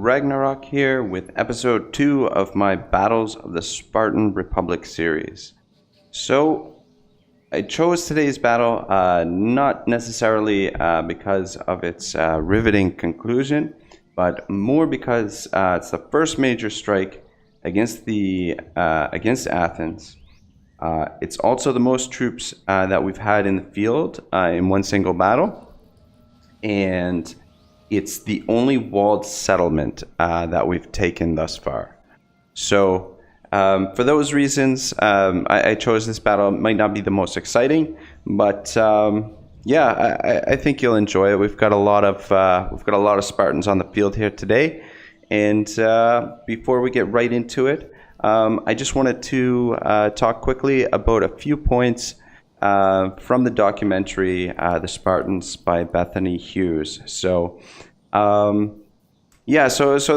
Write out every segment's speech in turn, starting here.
Ragnarok here with episode 2 of my Battles of the Spartan Republic series. So, I chose today's battle not necessarily because of its riveting conclusion, but more because it's the first major strike against Athens. It's also the most troops that we've had in the field in one single battle, and it's the only walled settlement that we've taken thus far. So for those reasons, I chose this battle. It might not be the most exciting, but I think you'll enjoy it. We've got a lot of Spartans on the field here today, and before we get right into it, I just wanted to talk quickly about a few points from the documentary The Spartans by Bettany Hughes. So so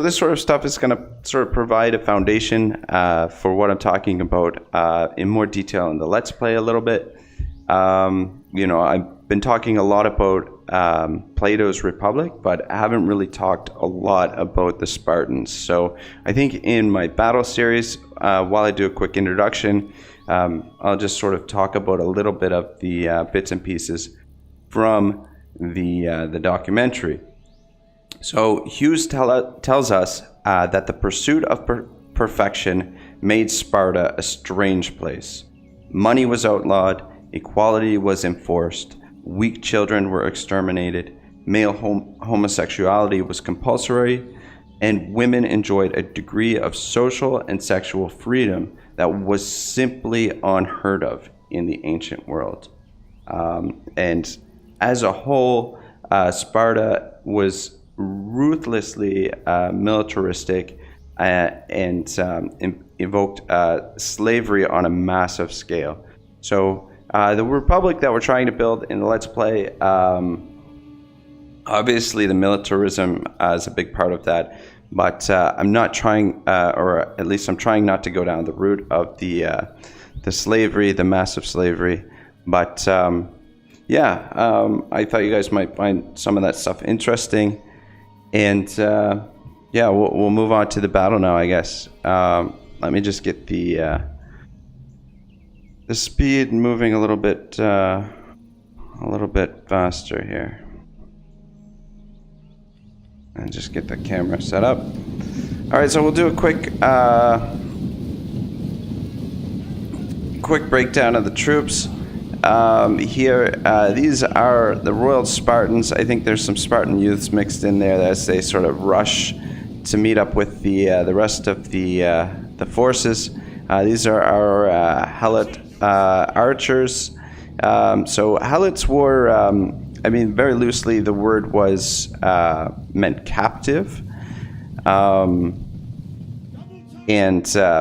this sort of stuff is going to sort of provide a foundation for what I'm talking about in more detail in the Let's Play a little bit. I've been talking a lot about Plato's Republic, but I haven't really talked a lot about the Spartans. So I think in my battle series, while I do a quick introduction, I'll just sort of talk about a little bit of the bits and pieces from the documentary. So Hughes tells us that the pursuit of perfection made Sparta a strange place. Money was outlawed, equality was enforced, weak children were exterminated, male homosexuality was compulsory, and women enjoyed a degree of social and sexual freedom that was simply unheard of in the ancient world. And as a whole, Sparta was ruthlessly militaristic and evoked slavery on a massive scale. So the republic that we're trying to build in the Let's Play, obviously the militarism is a big part of that, but I'm not trying, or at least I'm trying not to go down the route of the slavery, the massive slavery. But I thought you guys might find some of that stuff interesting. And we'll move on to the battle now, I guess. Let me just get the speed moving a little bit faster here, and just get the camera set up. All right, so we'll do a quick breakdown of the troops. Here, these are the Royal Spartans. I think there's some Spartan youths mixed in there as they sort of rush to meet up with the rest of the forces. These are our Helot archers. So Helots were, very loosely, the word was meant captive, and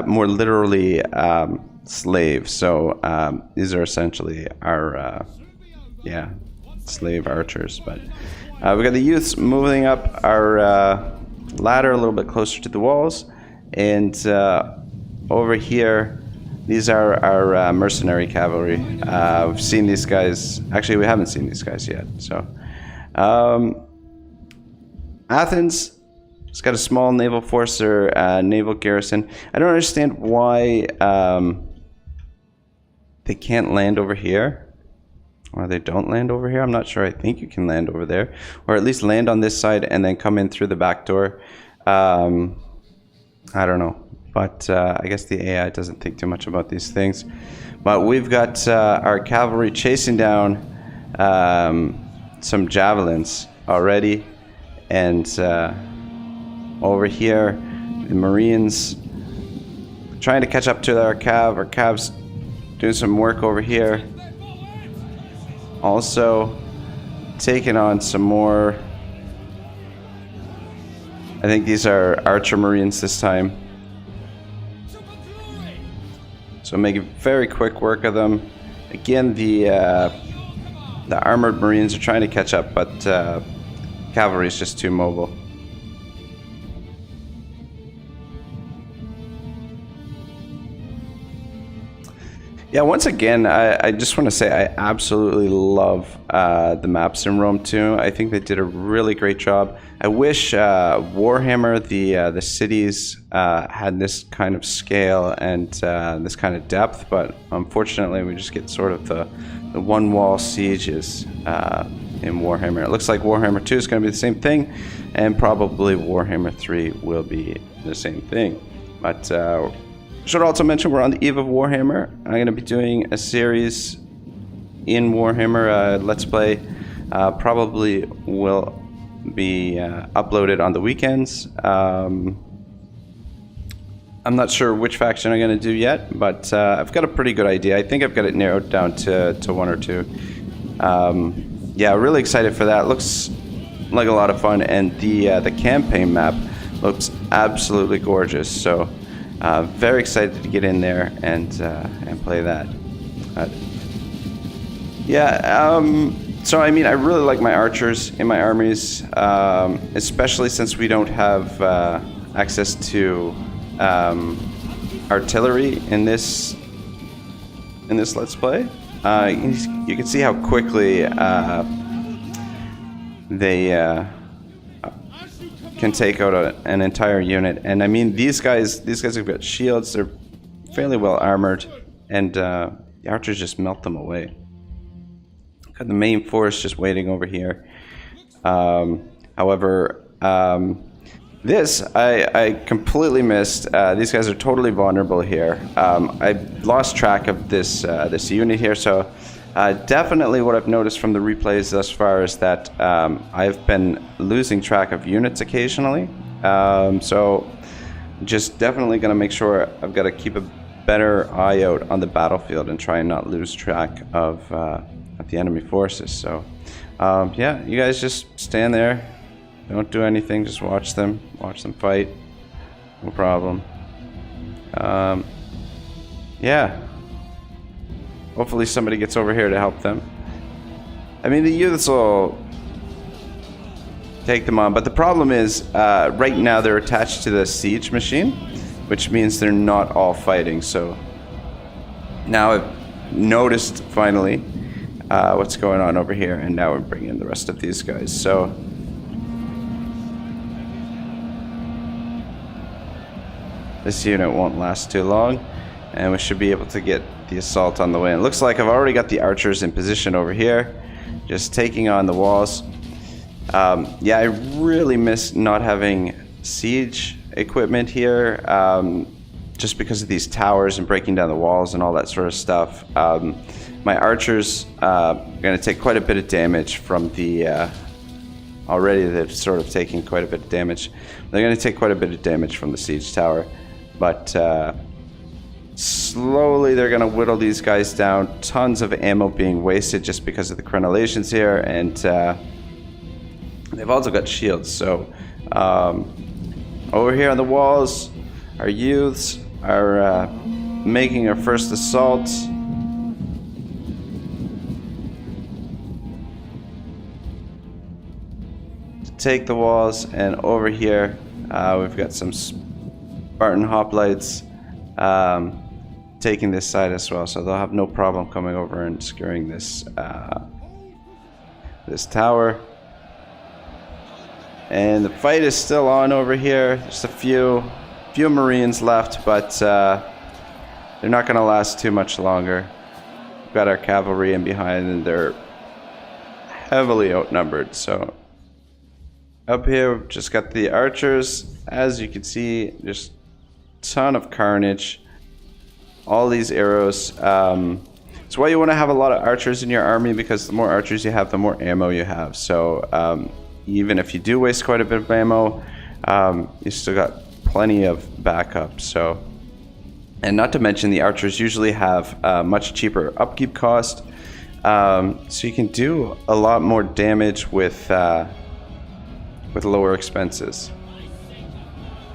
more literally slave. So these are essentially our slave archers. But we got the youths moving up our ladder a little bit closer to the walls, and over here, these are our mercenary cavalry. We've seen these guys. Actually, we haven't seen these guys yet. So Athens, it's got a small naval force or naval garrison. I don't understand why they can't land over here, or they don't land over here. I'm not sure. I think you can land over there, or at least land on this side and then come in through the back door. I don't know, but I guess the AI doesn't think too much about these things. But we've got our cavalry chasing down some javelins already, and over here the Marines trying to catch up to our cav. Our cav's doing some work over here. Also taking on some more. I think these are archer Marines this time. So making very quick work of them. Again, the armored Marines are trying to catch up, but cavalry is just too mobile. Yeah, once again, I just want to say I absolutely love the maps in Rome 2. I think they did a really great job. I wish Warhammer, the cities, had this kind of scale and this kind of depth, but unfortunately we just get sort of the one-wall sieges in Warhammer. It looks like Warhammer 2 is going to be the same thing, and probably Warhammer 3 will be the same thing. But should also mention we're on the eve of Warhammer. I'm going to be doing a series in Warhammer, Let's Play. Probably will be uploaded on the weekends. I'm not sure which faction I'm going to do yet, but I've got a pretty good idea. I think I've got it narrowed down to one or two. Yeah, really excited for that. Looks like a lot of fun, and the campaign map looks absolutely gorgeous. So very excited to get in there and play that. So I mean, I really like my archers in my armies, especially since we don't have access to artillery in this Let's Play. You can see how quickly they can take out an entire unit, and I mean these guys have got shields. They're fairly well armored, and the archers just melt them away. Got the main force just waiting over here. However, this I completely missed. These guys are totally vulnerable here. I lost track of this unit here, so definitely what I've noticed from the replays thus far is that I've been losing track of units occasionally. So just definitely going to make sure I've got to keep a better eye out on the battlefield and try and not lose track of the enemy forces. So yeah, you guys just stand there. Don't do anything, just watch them fight. No problem. Yeah. Hopefully somebody gets over here to help them. I mean, the youths will take them on, but the problem is, right now they're attached to the siege machine, which means they're not all fighting. So now I've noticed, finally, what's going on over here, and now we're bringing in the rest of these guys. So this unit won't last too long, and we should be able to get the assault on the way. It looks like I've already got the archers in position over here, just taking on the walls. Yeah, I really miss not having siege equipment here, just because of these towers and breaking down the walls and all that sort of stuff. My archers are going to take quite a bit of damage from the... already they've sort of taken quite a bit of damage. They're going to take quite a bit of damage from the siege tower. But slowly they're going to whittle these guys down. Tons of ammo being wasted just because of the crenellations here. And they've also got shields. So over here on the walls, our youths are making our first assault. To take the walls, and over here we've got some Spartan hoplites taking this side as well, so they'll have no problem coming over and securing this this tower. And the fight is still on over here. Just a few Marines left, but they're not going to last too much longer. We've got our cavalry in behind, and they're heavily outnumbered. So up here, we've just got the archers. As you can see, just ton of carnage. All these arrows. It's why you want to have a lot of archers in your army, because the more archers you have, the more ammo you have. So even if you do waste quite a bit of ammo, you still got plenty of backup. So, and not to mention the archers usually have much cheaper upkeep cost, so you can do a lot more damage with lower expenses.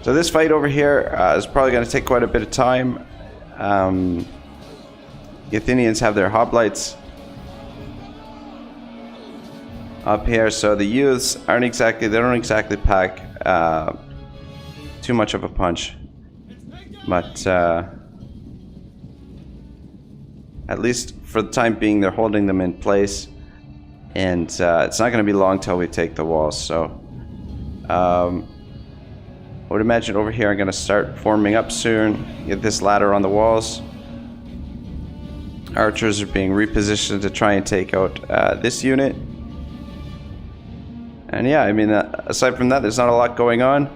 So this fight over here is probably going to take quite a bit of time. The Athenians have their hoplites up here, so the youths they don't exactly pack too much of a punch, but At least for the time being, they're holding them in place. And it's not going to be long till we take the walls. So I would imagine over here I'm going to start forming up soon. Get this ladder on the walls. Archers are being repositioned to try and take out this unit. And yeah, I mean, aside from that, there's not a lot going on.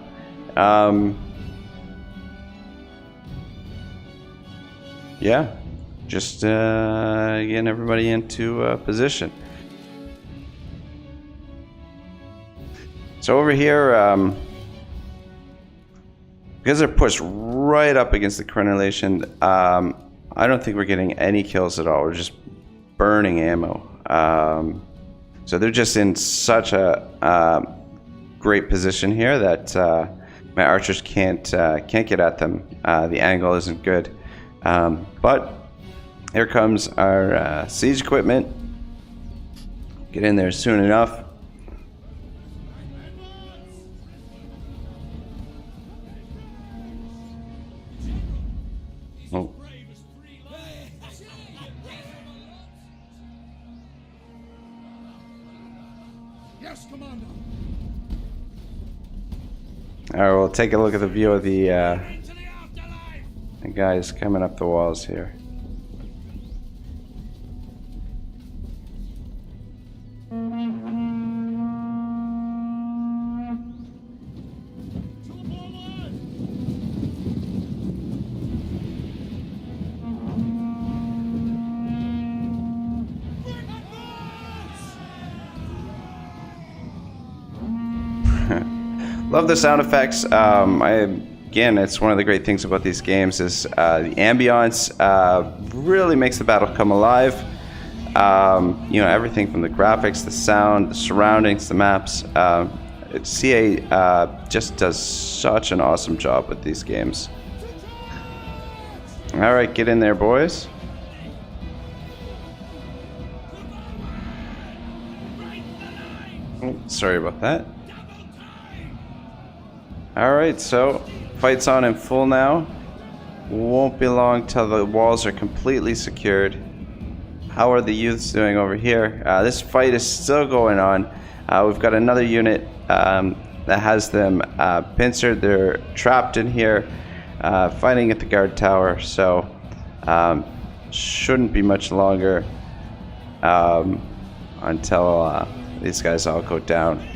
Yeah, just getting everybody into position. So over here, because they're pushed right up against the crenellation, I don't think we're getting any kills at all. We're just burning ammo. So they're just in such a great position here that my archers can't get at them. The angle isn't good. But here comes our siege equipment. Get in there soon enough. Oh. Yes, Commander. All right, we'll take a look at the view of the guys coming up the walls here. Love the sound effects. Again, it's one of the great things about these games is the ambiance really makes the battle come alive. You know, everything from the graphics, the sound, the surroundings, the maps. CA just does such an awesome job with these games. All right, get in there, boys. Oh, sorry about that. Alright, so fight's on in full now. Won't be long till the walls are completely secured. How are the youths doing over here? This fight is still going on. We've got another unit that has them pincered. They're trapped in here, fighting at the guard tower. So shouldn't be much longer until these guys all go down.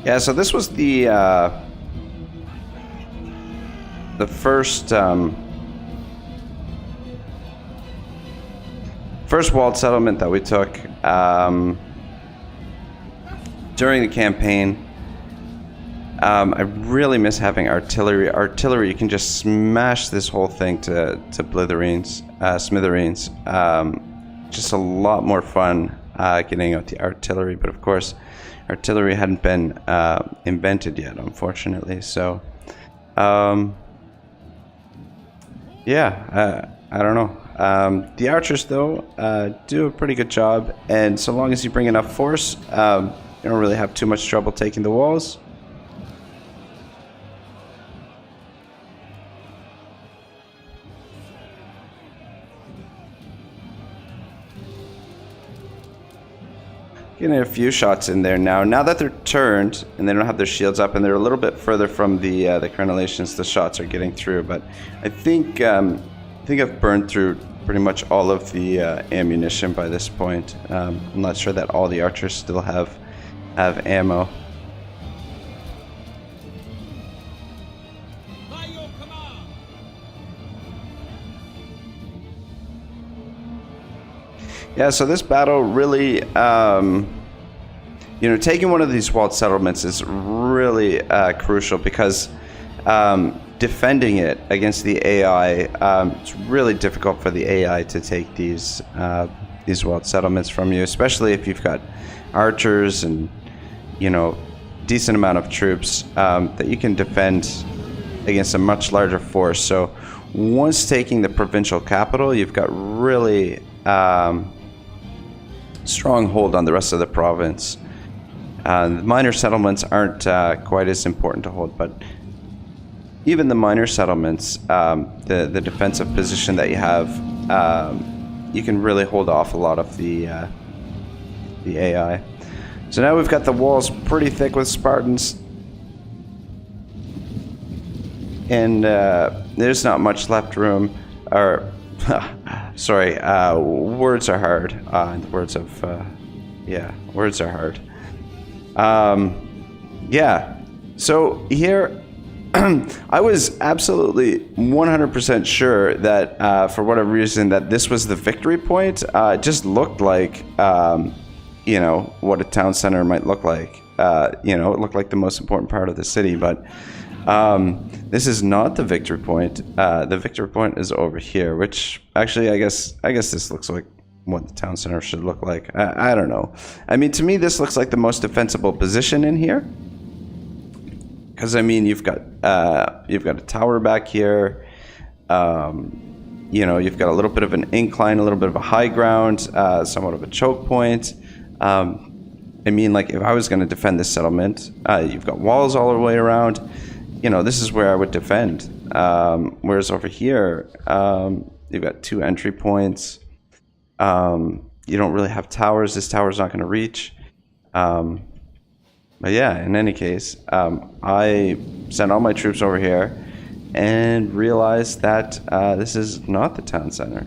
Yeah, so this was the first first walled settlement that we took during the campaign. I really miss having artillery. Artillery, you can just smash this whole thing to smithereens. Just a lot more fun getting out the artillery, but of course, artillery hadn't been invented yet, unfortunately. So, yeah, I don't know. The archers, though, do a pretty good job, and so long as you bring enough force, you don't really have too much trouble taking the walls. Getting a few shots in there now. Now that they're turned and they don't have their shields up and they're a little bit further from the crenellations, the shots are getting through. But I think I've burned through pretty much all of the ammunition by this point. I'm not sure that all the archers still have ammo. Yeah, so this battle really, taking one of these walled settlements is really crucial because defending it against the AI, it's really difficult for the AI to take these walled settlements from you, especially if you've got archers and, decent amount of troops that you can defend against a much larger force. So once taking the provincial capital, you've got really strong hold on the rest of the province. The minor settlements aren't quite as important to hold, but even the minor settlements, the defensive position that you have, you can really hold off a lot of the AI. So now we've got the walls pretty thick with Spartans, and there's not much left room. Or, sorry, words are hard. The words of, words are hard. Yeah. So here, I was absolutely 100% sure that for whatever reason that this was the victory point. It just looked like, you know, what a town center might look like. You know, it looked like the most important part of the city, but this is not the victory point. The victory point is over here, which actually I guess this looks like what the town center should look like. I don't know. I mean, to me, this looks like the most defensible position in here. Because I mean, you've got a tower back here. You know, you've got a little bit of an incline, a little bit of a high ground, somewhat of a choke point. I mean, like if I was going to defend this settlement, you've got walls all the way around. You know, this is where I would defend. Whereas over here, you've got 2 entry points. You don't really have towers. This tower's not going to reach. But yeah, in any case, I sent all my troops over here and realized that this is not the town center.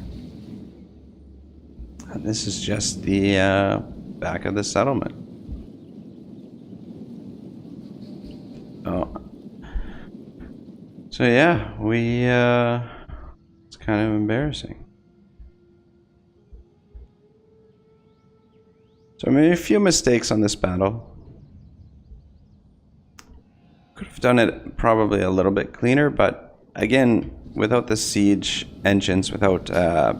This is just the back of the settlement. So yeah, it's kind of embarrassing. So I made a few mistakes on this battle. Could have done it probably a little bit cleaner, but again, without the siege engines, without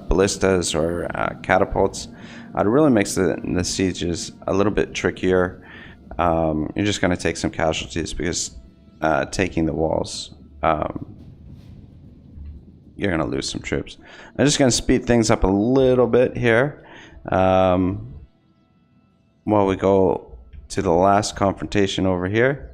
ballistas or catapults, it really makes the sieges a little bit trickier. You're just going to take some casualties because taking the walls, you're going to lose some troops. I'm just going to speed things up a little bit here while we go to the last confrontation over here.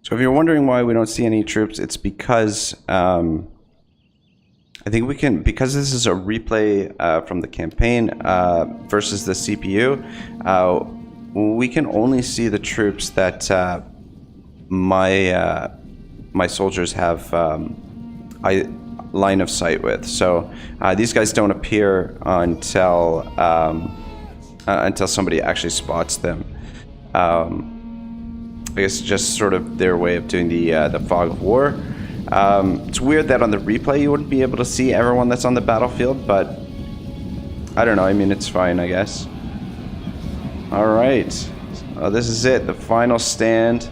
So if you're wondering why we don't see any troops, it's because I think we can, because this is a replay from the campaign versus the CPU, we can only see the troops that my soldiers have line of sight with. So these guys don't appear until somebody actually spots them. I guess just sort of their way of doing the fog of war. It's weird that on the replay you wouldn't be able to see everyone that's on the battlefield, but I don't know. I mean, it's fine, I guess. All right, this is it, the final stand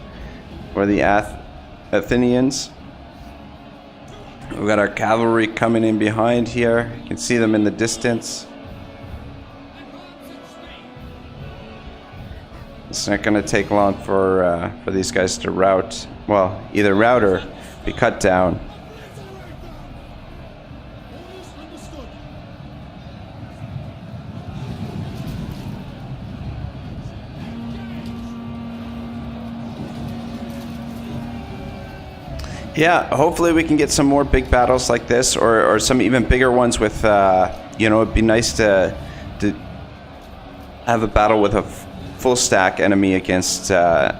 for the Athenians. We've got our cavalry coming in behind here. You can see them in the distance. It's not going to take long for these guys to rout. Well, either rout or be cut down. Yeah, hopefully we can get some more big battles like this, or some even bigger ones with, you know, it'd be nice to have a battle with a full stack enemy against us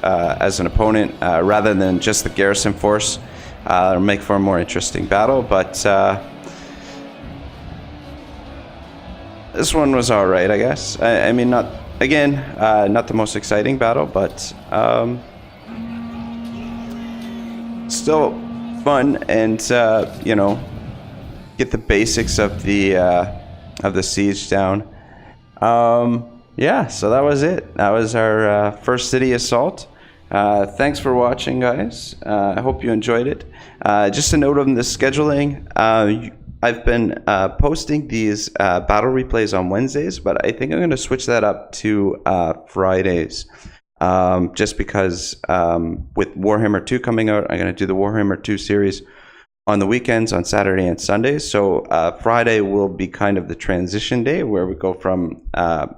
as an opponent, rather than just the garrison force. It'll make for a more interesting battle, but this one was all right, I guess. I mean, not the most exciting battle, but still fun, and you know, get the basics of the siege down. Yeah, so that was it. That was our first city assault. Thanks for watching, guys. I hope you enjoyed it. Just a note on the scheduling. I've been posting these battle replays on Wednesdays, but I think I'm going to switch that up to Fridays. Just because with Warhammer 2 coming out, I'm going to do the Warhammer 2 series on the weekends, on Saturday and Sundays. So Friday will be kind of the transition day where we go from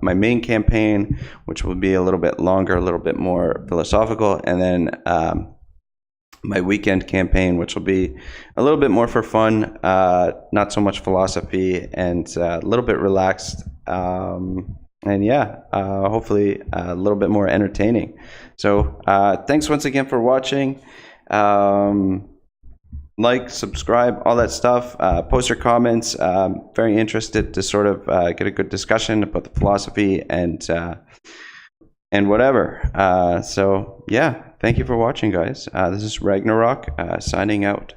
my main campaign, which will be a little bit longer, a little bit more philosophical, and then my weekend campaign, which will be a little bit more for fun, not so much philosophy, and a little bit relaxed. And yeah, hopefully a little bit more entertaining. So thanks once again for watching. Like, subscribe, all that stuff. Post your comments. Very interested to sort of get a good discussion about the philosophy and whatever. So yeah, thank you for watching, guys. This is Ragnarok signing out.